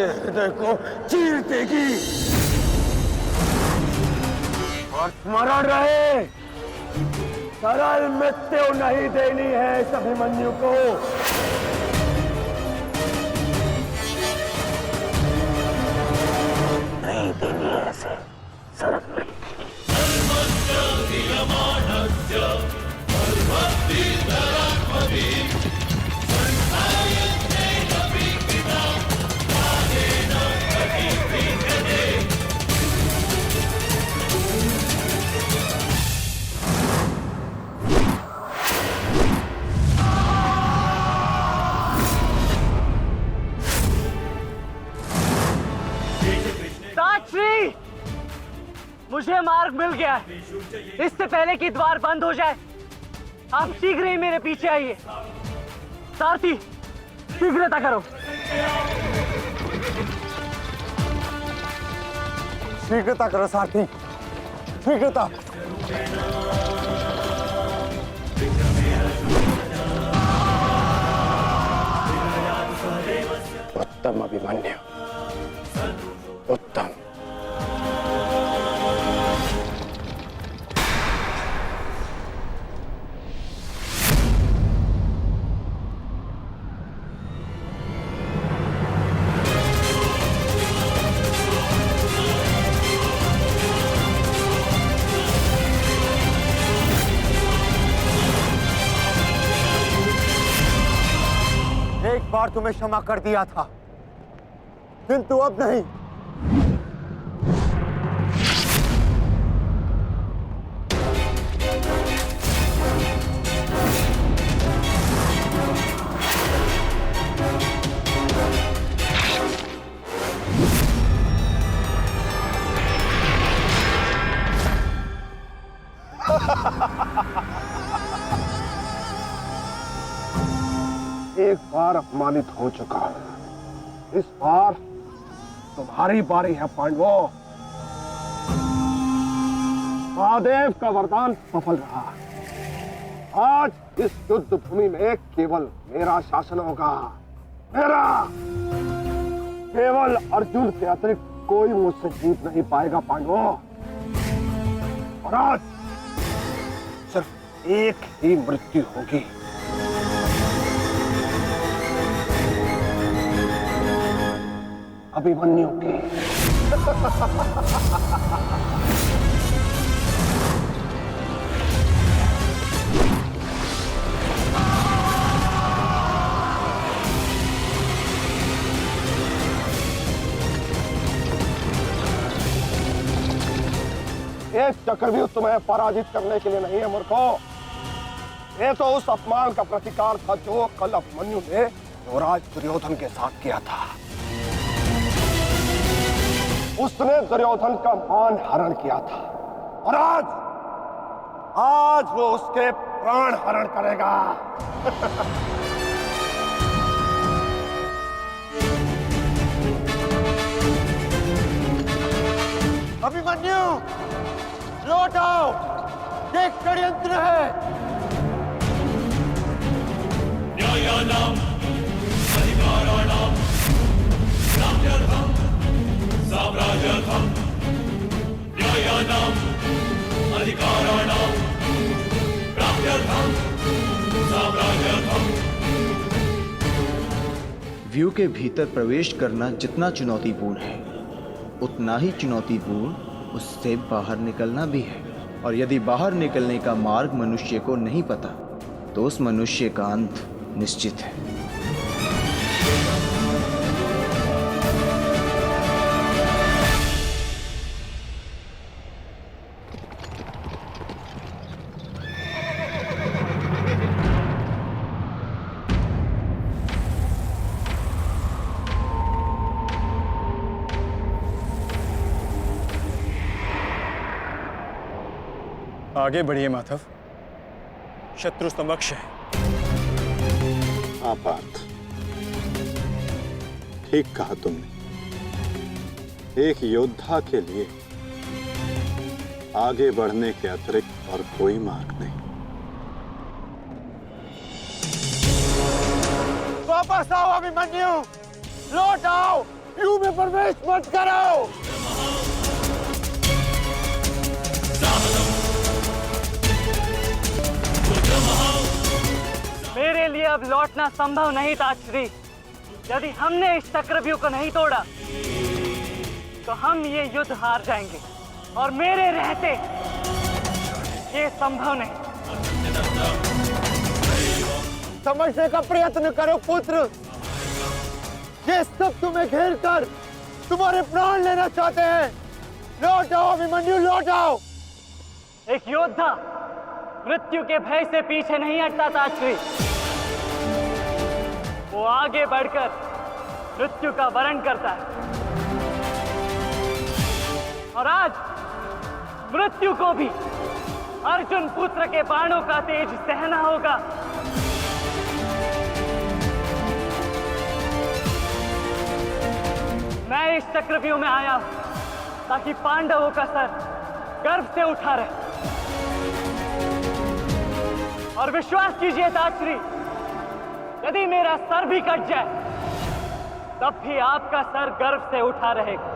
हृदय को चीर देगी और स्मरण रहे, सरल मृत्यु नहीं देनी है इस अभिमन्यु को। नहीं देनी है ऐसे सरल मृत्यु। साक्षी, मुझे मार्ग मिल गया है। इससे पहले कि द्वार बंद हो जाए, आप शीघ्र ही मेरे पीछे आइए। सारथी, शीघ्रता करो। शीघ्रता करो सारथी, शीघ्रता। उत्तम अभिमन्यु, उत्तम। एक बार तुम्हें क्षमा कर दिया था, किंतु अब नहीं। एक बार अपमानित हो चुका हूं, इस बार तुम्हारी बारी है पांडवों। महादेव का वरदान सफल रहा। आज इस युद्ध भूमि में केवल मेरा शासन होगा, मेरा। केवल अर्जुन के अतिरिक्त कोई मुझसे जीत नहीं पाएगा पांडवों। और आज सिर्फ एक ही मृत्यु होगी। अभिमन्यु की। एक चक्रव्यूह तुम्हें पराजित करने के लिए नहीं है मूर्खों। ये तो उस अपमान का प्रतिकार था जो कल अभिमन्यु ने युवराज दुर्योधन के साथ किया था। उसने दुर्योधन का मान हरण किया था और आज वो उसके प्राण हरण करेगा। अभिमन्यु, लौट आओ, ये षड्यंत्र है। न्यायानां अधिकाराणां राज्यार्थं साम्राज्यार्थं न्यायानां अधिकाराणां राज्यार्थं साम्राज्यार्थं। व्यू के भीतर प्रवेश करना जितना चुनौतीपूर्ण है, उतना ही चुनौतीपूर्ण उससे बाहर निकलना भी है। और यदि बाहर निकलने का मार्ग मनुष्य को नहीं पता, तो उस मनुष्य का अंत निश्चित है। आगे बढ़िए माधव, शत्रु समक्ष है। हाँ पार्थ, ठीक कहा तुमने। एक योद्धा के लिए आगे बढ़ने के अतिरिक्त और कोई मार्ग नहीं। वापस आओ अभिमन्यु, लौट आओ। यूं प्रवेश मत करो। मेरे लिए अब लौटना संभव नहीं था श्री। यदि हमने इस चक्रव्यूह को नहीं तोड़ा तो हम ये युद्ध हार जाएंगे और मेरे रहते ये संभव नहीं। समझने का प्रयत्न करो पुत्र। ये सब तुम्हें घेर कर तुम्हारे प्राण लेना चाहते हैं। लौट आओ अभिमन्यु, लौट आओ। एक योद्धा मृत्यु के भय से पीछे नहीं हटता था श्री। वो आगे बढ़कर मृत्यु का वरण करता है। और आज मृत्यु को भी अर्जुन पुत्र के बाणों का तेज सहना होगा। मैं इस चक्रव्यूह में आया हूं ताकि पांडवों का सर गर्व से उठा रहे। और विश्वास कीजिए ताश्री, यदि मेरा सर भी कट जाए तब भी आपका सर गर्व से उठा रहेगा।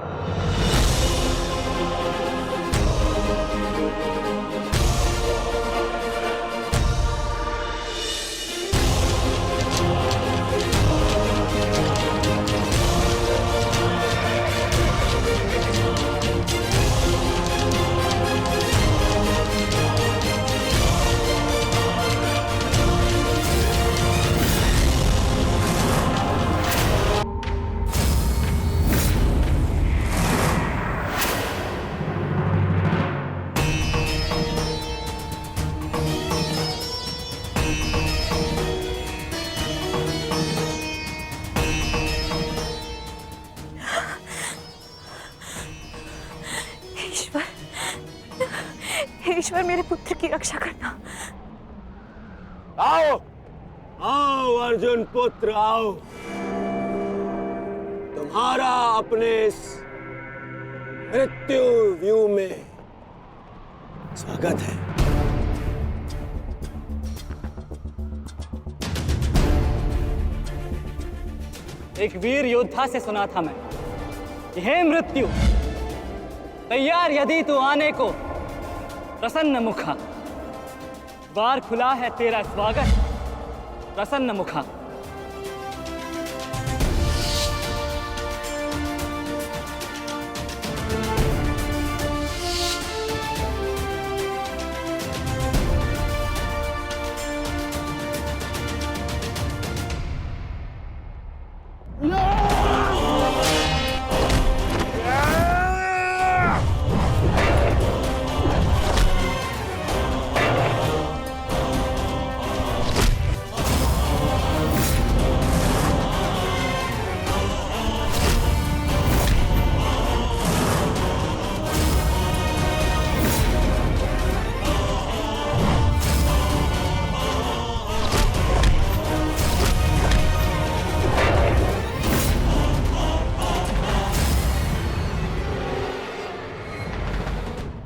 ईश्वर मेरे पुत्र की रक्षा करना। आओ आओ अर्जुन पुत्र आओ। तुम्हारा अपने इस मृत्यु व्यू में स्वागत है। एक वीर योद्धा से सुना था मैं, हे मृत्यु तैयार यदि तू आने को, प्रसन्न मुखा द्वार खुला है तेरा स्वागत, प्रसन्न मुखा।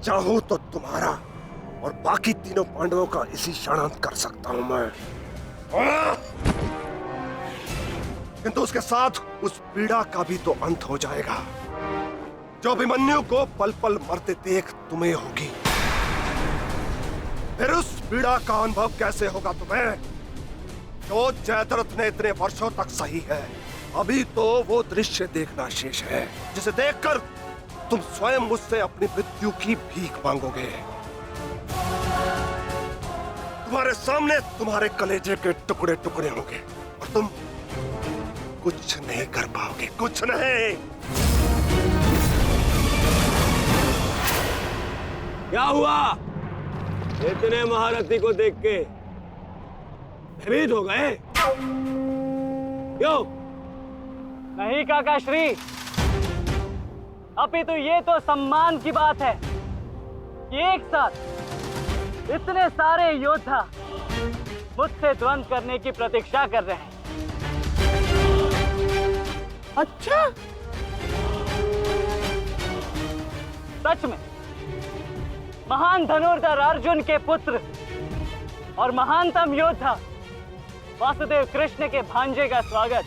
चाहूं तो तुम्हारा और बाकी तीनों पांडवों का इसी क्षण अंत कर सकता हूं मैं। किंतु उसके साथ उस पीड़ा का भी तो अंत हो जाएगा जो अभिमन्यु को पल पल मरते देख तुम्हें होगी। फिर उस पीड़ा का अनुभव कैसे होगा तुम्हें जो जयद्रथ ने इतने वर्षों तक सही है। अभी तो वो दृश्य देखना शेष है जिसे देखकर तुम स्वयं मुझसे अपनी मृत्यु की भीख मांगोगे। तुम्हारे सामने तुम्हारे कलेजे के टुकड़े टुकड़े होंगे और तुम कुछ नहीं कर पाओगे, कुछ नहीं। क्या हुआ? इतने महारथी को देख के भयभीत हो गए? क्यों? नहीं काका श्री, अभी तो ये तो सम्मान की बात है कि एक साथ इतने सारे योद्धा मुझसे द्वंद्व करने की प्रतीक्षा कर रहे हैं। अच्छा, सच में महान धनुर्धर अर्जुन के पुत्र और महानतम योद्धा वासुदेव कृष्ण के भांजे का स्वागत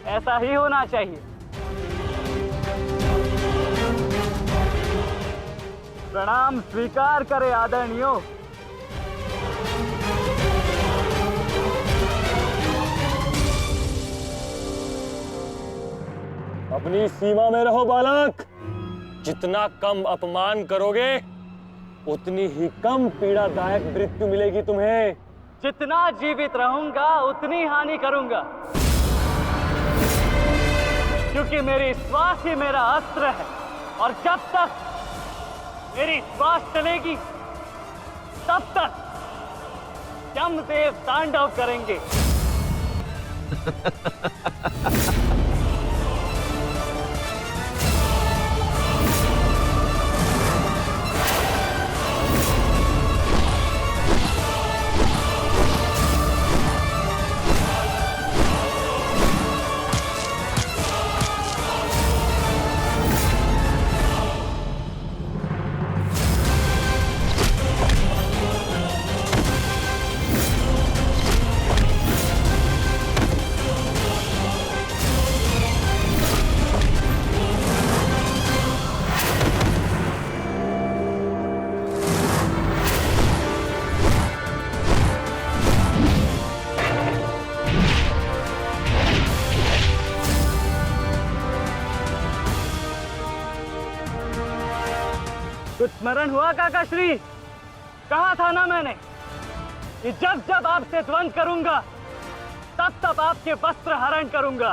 ऐसा ही होना चाहिए। प्रणाम स्वीकार करे आदरणीयो। अपनी सीमा में रहो बालक। जितना कम अपमान करोगे उतनी ही कम पीड़ादायक मृत्यु मिलेगी तुम्हें। जितना जीवित रहूंगा उतनी हानि करूंगा, क्योंकि मेरी श्वास ही मेरा अस्त्र है, और जब तक मेरी श्वास चलेगी तब तक यमदेव तांडव करेंगे। कुछ स्मरण हुआ काका श्री? कहा था ना मैंने कि जब जब आपसे द्वंद करूंगा तब तब आपके वस्त्र हरण करूंगा,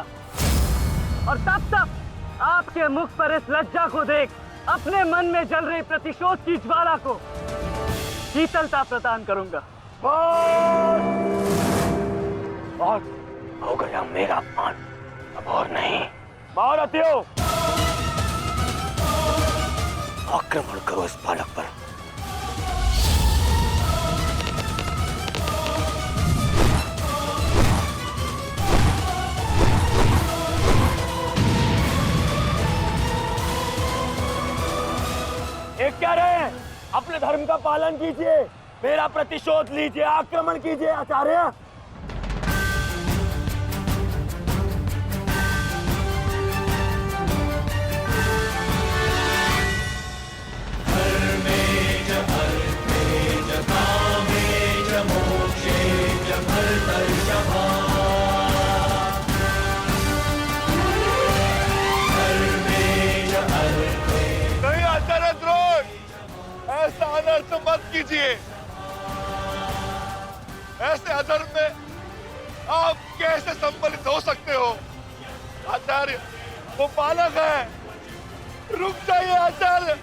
और तब तब आपके मुख पर इस लज्जा को देख अपने मन में जल रही प्रतिशोध की ज्वाला को शीतलता प्रदान करूंगा। बहुत हो गया मेरा अपमान, अब और नहीं। महारथियों, आक्रमण करो इस बालक पर। ये क्या रहे? अपने धर्म का पालन कीजिए, मेरा प्रतिशोध लीजिए, आक्रमण कीजिए आचार्य। नहीं आचार्य द्रोण, ऐसा अनर्थ मत कीजिए। ऐसे अधर्म में आप कैसे सम्मिलित हो सकते हो? आचार्य, वो बालक है। रुक जाइए आचार्य,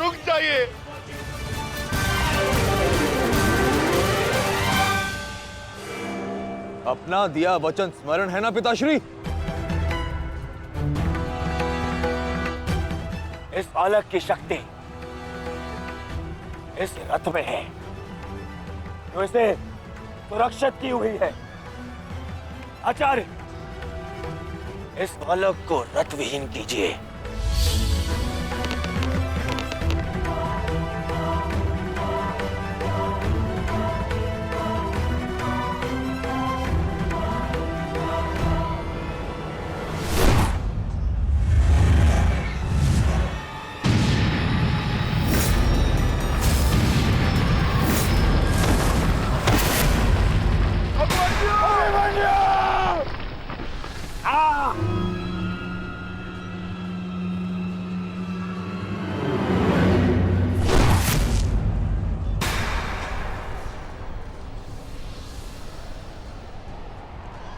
रुक जाइए। अपना दिया वचन स्मरण है ना पिताश्री? इस बालक की शक्ति इस रथ में है, जो इसे सुरक्षित की हुई है। आचार्य, इस बालक को रथ विहीन कीजिए।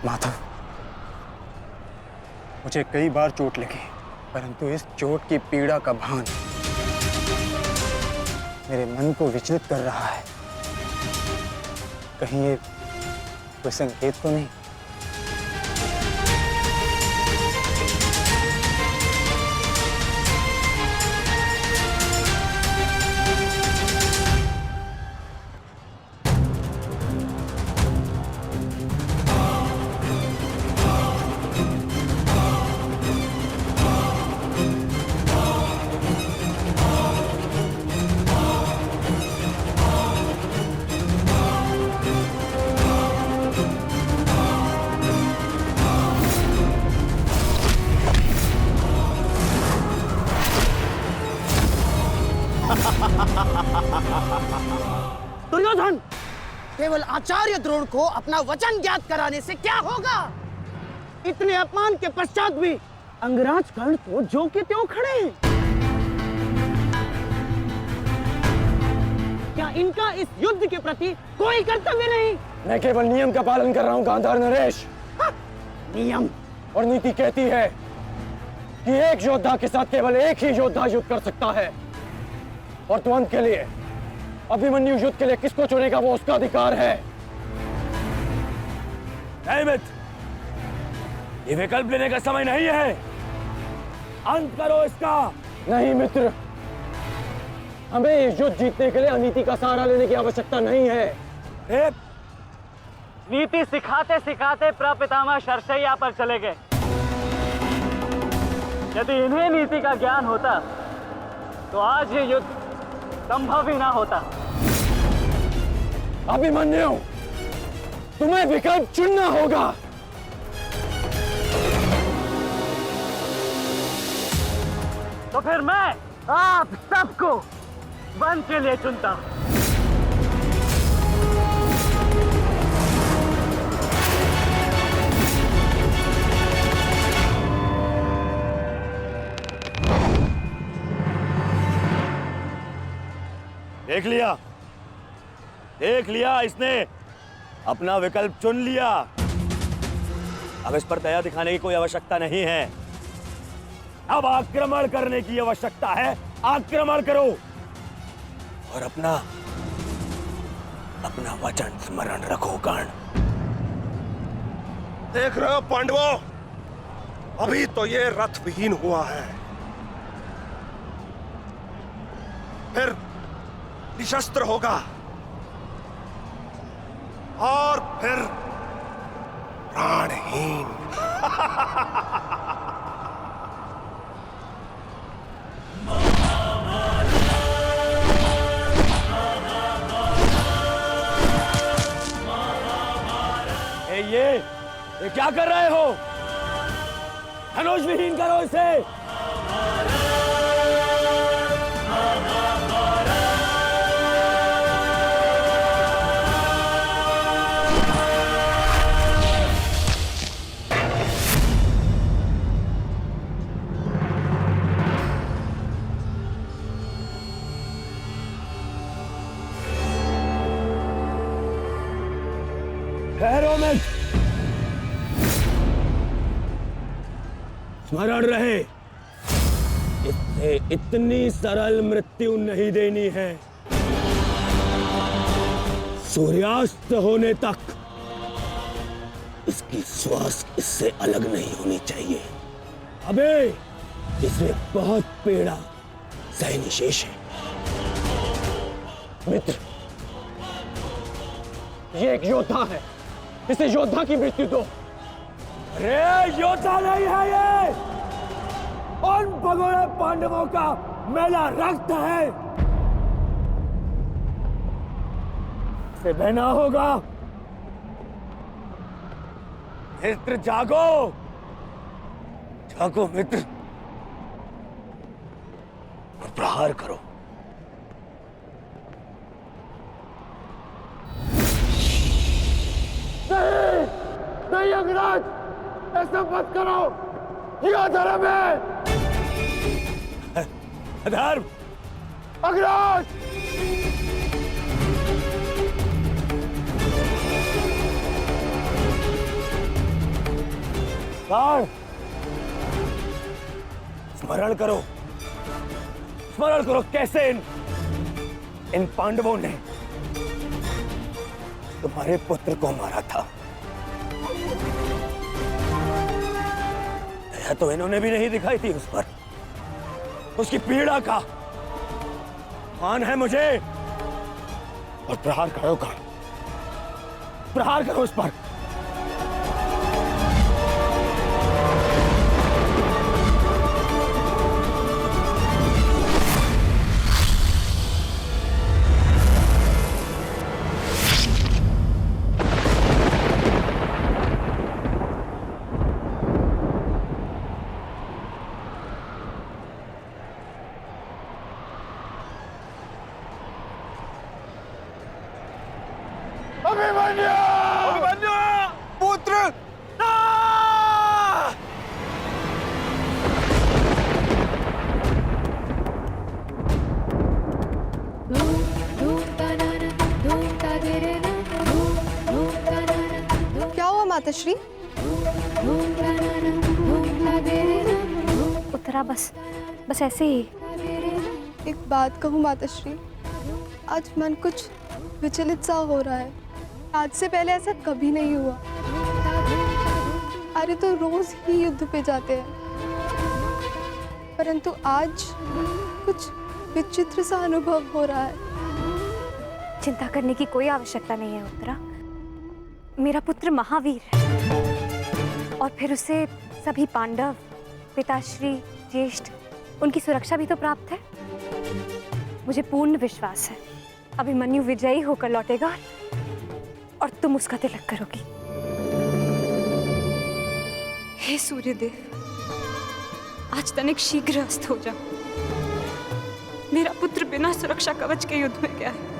माधव, मुझे कई बार चोट लगी, परंतु इस चोट की पीड़ा का भान मेरे मन को विचलित कर रहा है। कहीं ये कोई संकेत तो नहीं? दुर्योधन, केवल आचार्य द्रोण को अपना वचन ज्ञात कराने से क्या होगा? इतने अपमान के पश्चात भी अंगराज कर्ण तो जो के त्यों खड़े हैं। क्या इनका इस युद्ध के प्रति कोई कर्तव्य नहीं? मैं केवल नियम का पालन कर रहा हूं गांधार नरेश। नियम और नीति कहती है कि एक योद्धा के साथ केवल एक ही योद्धा युद्ध कर सकता है, और तुरंत के लिए अभिमन्यु युद्ध के लिए किसको चुनेगा वो उसका अधिकार है। मित्र, ये विकल्प लेने का समय नहीं है, अंत करो इसका। नहीं मित्र, हमें इस युद्ध जीतने के लिए अनीति का सहारा लेने की आवश्यकता नहीं है। नीति सिखाते सिखाते प्रपितामह शरशैया पर चले गए। यदि इन्हें नीति का ज्ञान होता तो आज ये युद्ध संभव ही ना होता। अभिमन्यु, तुम्हें विकल्प चुनना होगा। तो फिर मैं आप सबको वन के लिए चुनता हूं। देख लिया, इसने अपना विकल्प चुन लिया। अब इस पर दया दिखाने की कोई आवश्यकता नहीं है। अब आक्रमण करने की आवश्यकता है। आक्रमण करो और अपना वचन स्मरण रखो कर्ण। देख रहे हो पांडवों, अभी तो ये रथ विहीन हुआ है, फिर निशस्त्र होगा और फिर प्राणहीन। ये क्या कर रहे हो? धनुष विहीन करो इसे। ठहरो मित्र, स्मरण रहे, इसे इतनी सरल मृत्यु नहीं देनी है। सूर्यास्त होने तक इसकी श्वास इससे अलग नहीं होनी चाहिए। अबे इसे बहुत पीड़ा सहनी शेष है। मित्र, ये एक योद्धा है, इसे योद्धा की मृत्यु दो। अरे योद्धा नहीं है ये, उन भगोड़े पांडवों का मेला रक्त है। इसे बहना होगा। मित्र जागो, जागो मित्र, और प्रहार करो। नहीं अंगराज, ऐसा मत करो, यह धर्म है। अधर्म? अंगराज! स्मरण करो, स्मरण करो कैसे इन पांडवों ने तुम्हारे पुत्र को मारा था। दया तो इन्होंने भी नहीं दिखाई थी उस पर। उसकी पीड़ा का मान है मुझे। और प्रहार करो का, प्रहार करो उस पर। पुत्र क्या हुआ माताश्री? उत्तरा बस ऐसे ही। एक बात कहूँ माताश्री, आज मन कुछ विचलित सा हो रहा है। आज से पहले ऐसा कभी नहीं हुआ। अरे तो रोज ही युद्ध पे जाते हैं, परंतु आज कुछ विचित्र सा अनुभव हो रहा है। चिंता करने की कोई आवश्यकता नहीं है उत्तरा। मेरा पुत्र महावीर है और फिर उसे सभी पांडव, पिताश्री, ज्येष्ठ, उनकी सुरक्षा भी तो प्राप्त है। मुझे पूर्ण विश्वास है अभिमन्यु विजयी होकर लौटेगा और तुम उसका तिलक करोगी। हे सूर्यदेव, आज तनिक शीघ्र अस्त हो जाओ। मेरा पुत्र बिना सुरक्षा कवच के युद्ध में गया है।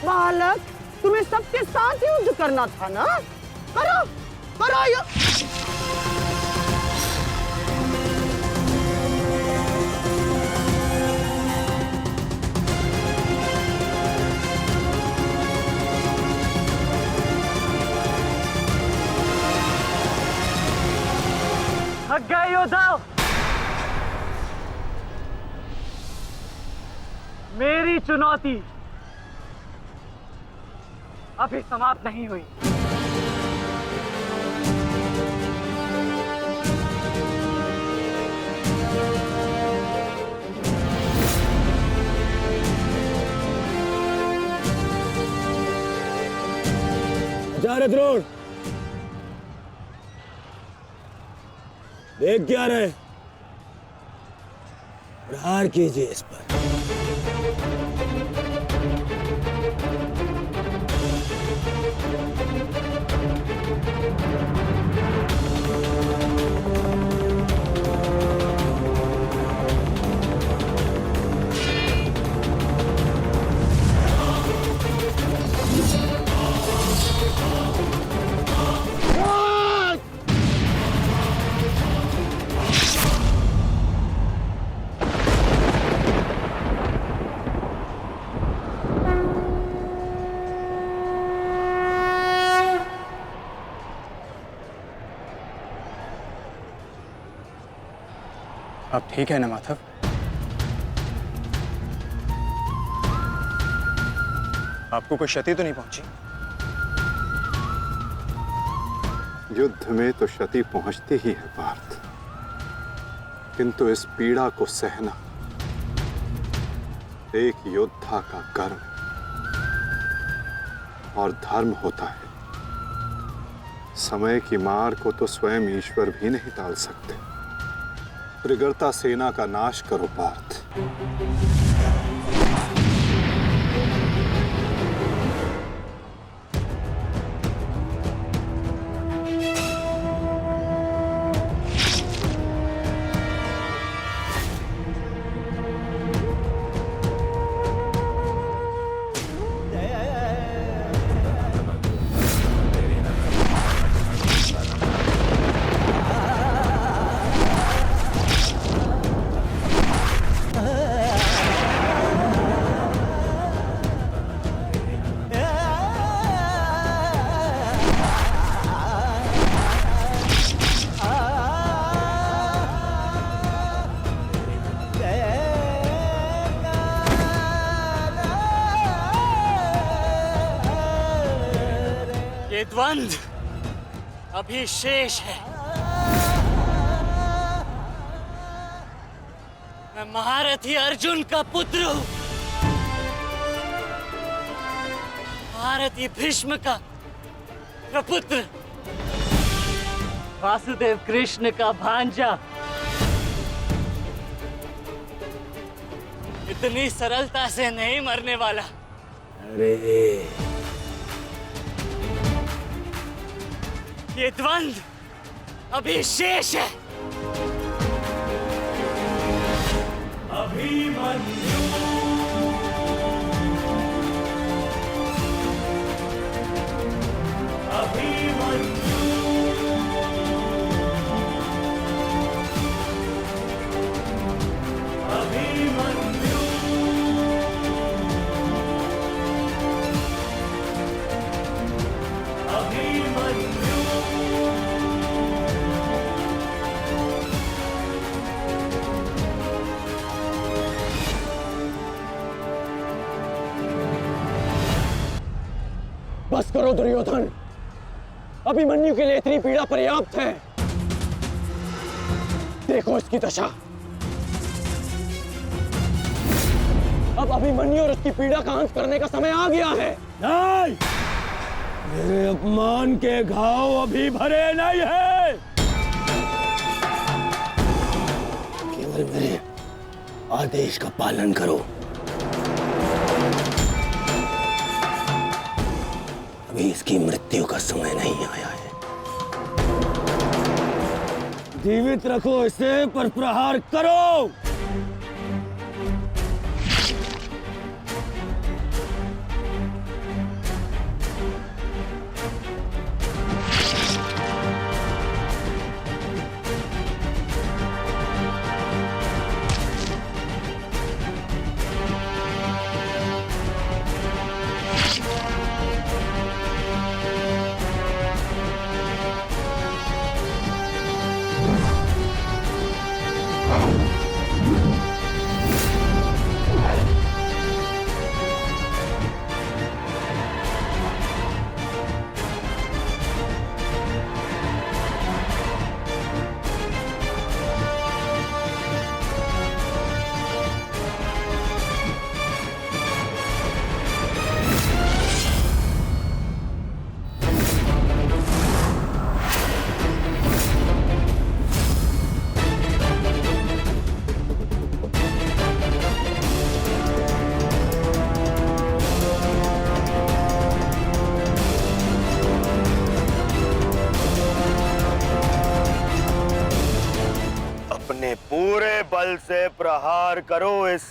बालक, तुम्हें सबके साथ युद्ध करना था ना? करो करो युद्ध। थक गए योद्धाओं? मेरी चुनौती अभी समाप्त नहीं हुई। आचार्य द्रोण, देख क्या रहे? प्रहार कीजिए इस पर। आप ठीक है ना माधव? आपको कोई क्षति तो नहीं पहुंची? युद्ध में तो क्षति पहुंचती ही है पार्थ, किंतु इस पीड़ा को सहना एक योद्धा का कर्म और धर्म होता है। समय की मार को तो स्वयं ईश्वर भी नहीं टाल सकते। त्रिगर्ता सेना का नाश करो पार्थ। द्वंद्व अभी शेष है। मैं महारथी अर्जुन का पुत्र हूं, महारथी भीष्म का प्रपुत्र, वासुदेव कृष्ण का भांजा। इतनी सरलता से नहीं मरने वाला। अरे ये द्वंद्व अभी शेष है। अभिमन्यु अभिमन्यु अभिमन्यु अभिमन्यु बस करो दुर्योधन, अभिमन्यु के लिए इतनी पीड़ा पर्याप्त है। देखो इसकी दशा। अब अभिमन्यु और उसकी पीड़ा का अंत करने का समय आ गया है। नहीं, मेरे अपमान के घाव अभी भरे नहीं है। केवल मेरे आदेश का पालन करो। अभी इसकी मृत्यु का समय नहीं आया है। जीवित रखो इसे, पर प्रहार करो। पूरे बल से प्रहार करो इस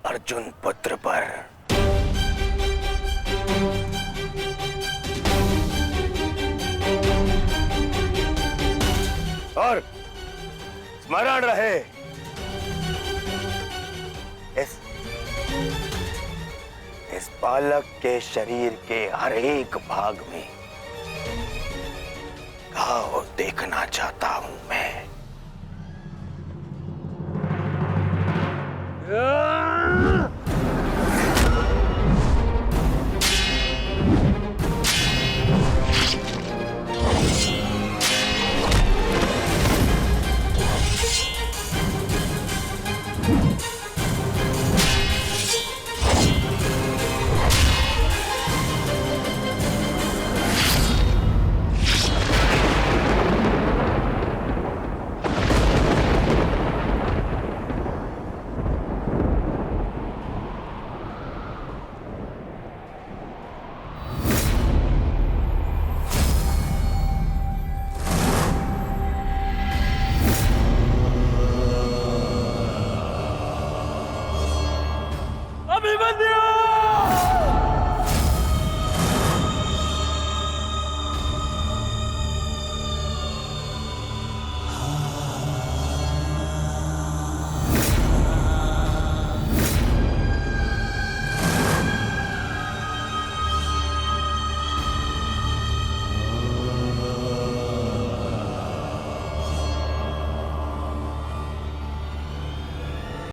अर्जुन पुत्र पर। और स्मरण रहे, इस बालक के शरीर के हर एक भाग में घाव देखना चाहता हूं मैं। अभिमन्यु